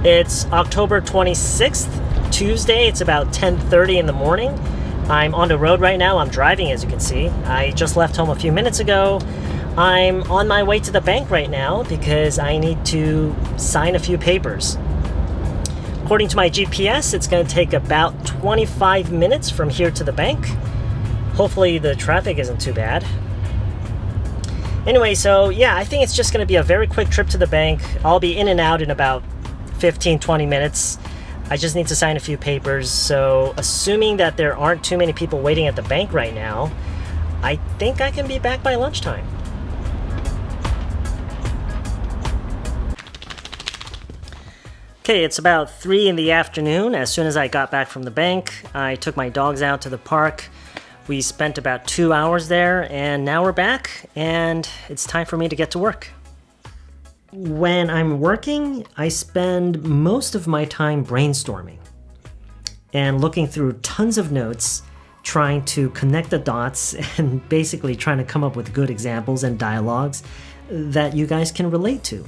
It's October 26th, Tuesday. It's about 10:30 in the morning. I'm on the road right now. I'm driving, as you can see. I just left home a few minutes ago. I'm on my way to the bank right now because I need to sign a few papers. According to my GPS, it's going to take about 25 minutes from here to the bank. Hopefully the traffic isn't too bad. Anyway, so yeah, I think it's just going to be a very quick trip to the bank. I'll be in and out in about 15-20 minutes. I just need to sign a few papers, so assuming that there aren't too many people waiting at the bank right now, I think I can be back by lunchtime. Okay, it's about 3 in the afternoon. As soon as I got back from the bank, I took my dogs out to the park. We spent about 2 hours there, and now we're back, and it's time for me to get to work. When I'm working, I spend most of my time brainstorming and looking through tons of notes, trying to connect the dots and basically trying to come up with good examples and dialogues that you guys can relate to.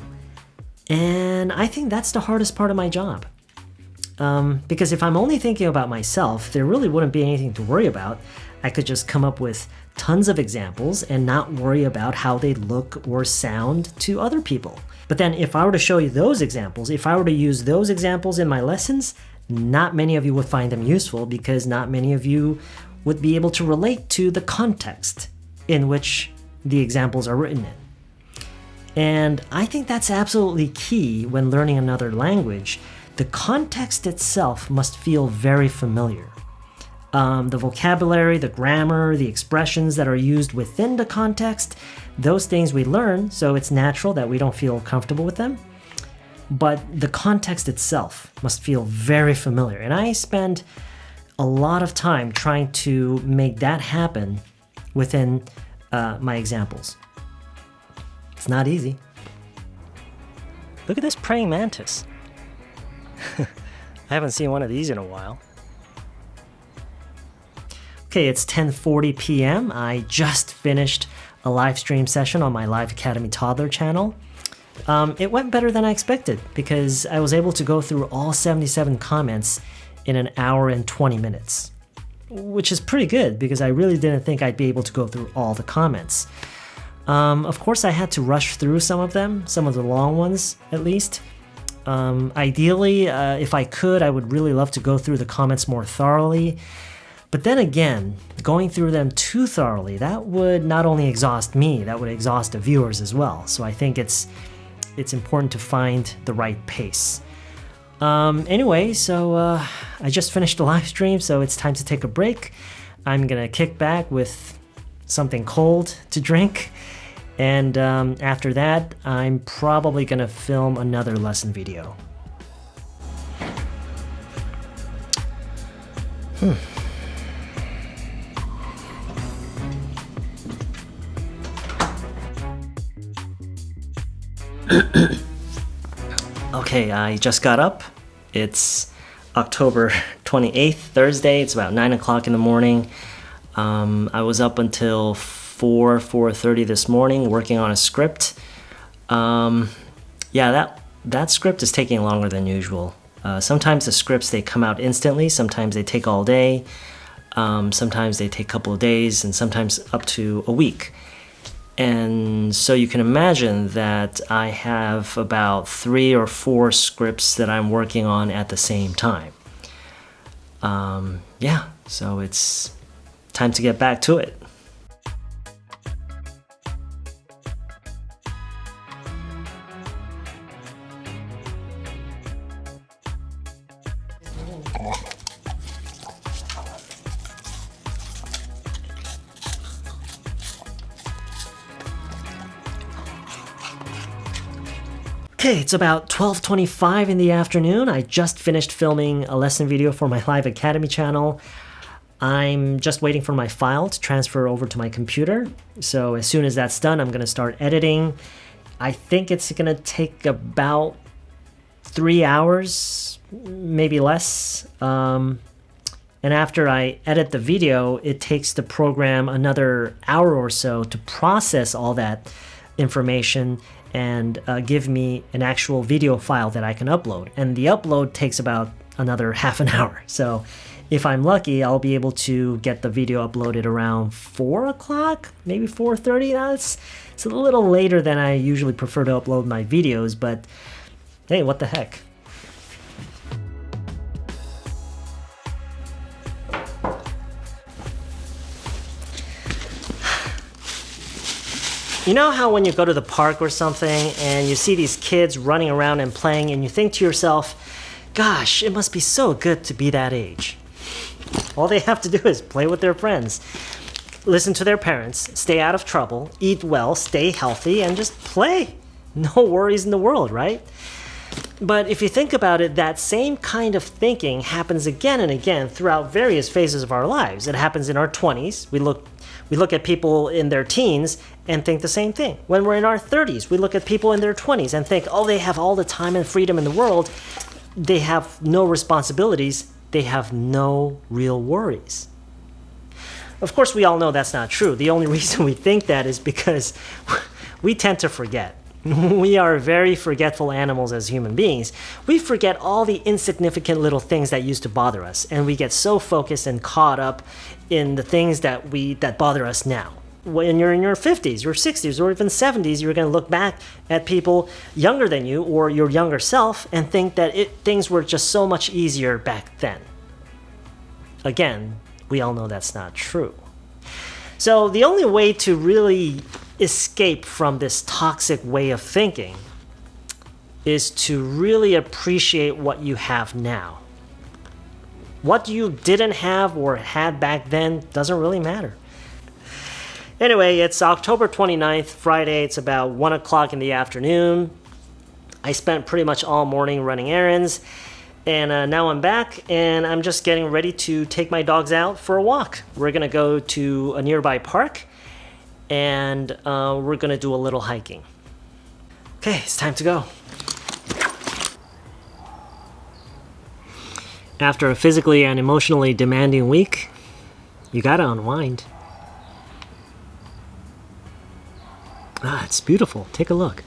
And I think that's the hardest part of my job. Because if I'm only thinking about myself, there really wouldn't be anything to worry about. I could just come up with tons of examples and not worry about how they look or sound to other people. But then if I were to show you those examples, if I were to use those examples in my lessons, not many of you would find them useful because not many of you would be able to relate to the context in which the examples are written in. And I think that's absolutely key when learning another language. The context itself must feel very familiar. The vocabulary, the grammar, the expressions that are used within the context, those things we learn, so it's natural that we don't feel comfortable with them. But the context itself must feel very familiar. And I spend a lot of time trying to make that happen within my examples. It's not easy. Look at this praying mantis. I haven't seen one of these in a while. Okay, it's 10:40 p.m. I just finished a live stream session on my Live Academy Toddler channel. It went better than I expected because I was able to go through all 77 comments in an hour and 20 minutes, which is pretty good because I really didn't think I'd be able to go through all the comments. Of course, I had to rush through some of them, some of the long ones at least. Ideally, if I could, I would really love to go through the comments more thoroughly. But then again, going through them too thoroughly, that would not only exhaust me, that would exhaust the viewers as well. So I think it's important to find the right pace. Anyway, so I just finished the live stream, so it's time to take a break. I'm gonna kick back with something cold to drink. And after that, I'm probably gonna film another lesson video. Okay, I just got up. It's October 28th, Thursday. It's about 9 o'clock in the morning. I was up until 4:30 this morning working on a script. Yeah, that script is taking longer than usual. Sometimes the scripts, they come out instantly. Sometimes they take all day. Sometimes they take a couple of days, and sometimes up to a week. And so you can imagine that I have about 3 or 4 scripts that I'm working on at the same time. Yeah, so it's time to get back to it. Okay, it's about 12:25 in the afternoon. I just finished filming a lesson video for my Live Academy channel. I'm just waiting for my file to transfer over to my computer. So as soon as that's done, I'm going to start editing. I think it's going to take about 3 hours, maybe less. And after I edit the video, it takes the program another hour or so to process all that information and give me an actual video file that I can upload. And the upload takes about another half an hour. So if I'm lucky, I'll be able to get the video uploaded around 4 o'clock, maybe 4:30. It's a little later than I usually prefer to upload my videos, but hey, what the heck. You know how when you go to the park or something and you see these kids running around and playing and you think to yourself, gosh, it must be so good to be that age. All they have to do is play with their friends, listen to their parents, stay out of trouble, eat well, stay healthy, and just play. No worries in the world, right? But if you think about it, that same kind of thinking happens again and again throughout various phases of our lives. It happens in our 20s. We look at people in their teens and think the same thing. When we're in our 30s, we look at people in their 20s and think, oh, they have all the time and freedom in the world. They have no responsibilities. They have no real worries. Of course, we all know that's not true. The only reason we think that is because we tend to forget. We are very forgetful animals as human beings. We forget all the insignificant little things that used to bother us, and we get so focused and caught up in the things that bother us now. When you're in your 50s or 60s or even 70s, you're going to look back at people younger than you or your younger self and think that things were just so much easier back then. Again, we all know that's not true. So the only way to really escape from this toxic way of thinking is to really appreciate what you have now. What you didn't have or had back then doesn't really matter. Anyway, it's October 29th, Friday. It's about 1 o'clock in the afternoon. I spent pretty much all morning running errands, and now I'm back, and I'm just getting ready to take my dogs out for a walk. We're going to go to a nearby park, and we're going to do a little hiking. Okay, it's time to go. After a physically and emotionally demanding week, you gotta unwind. Ah, it's beautiful. Take a look.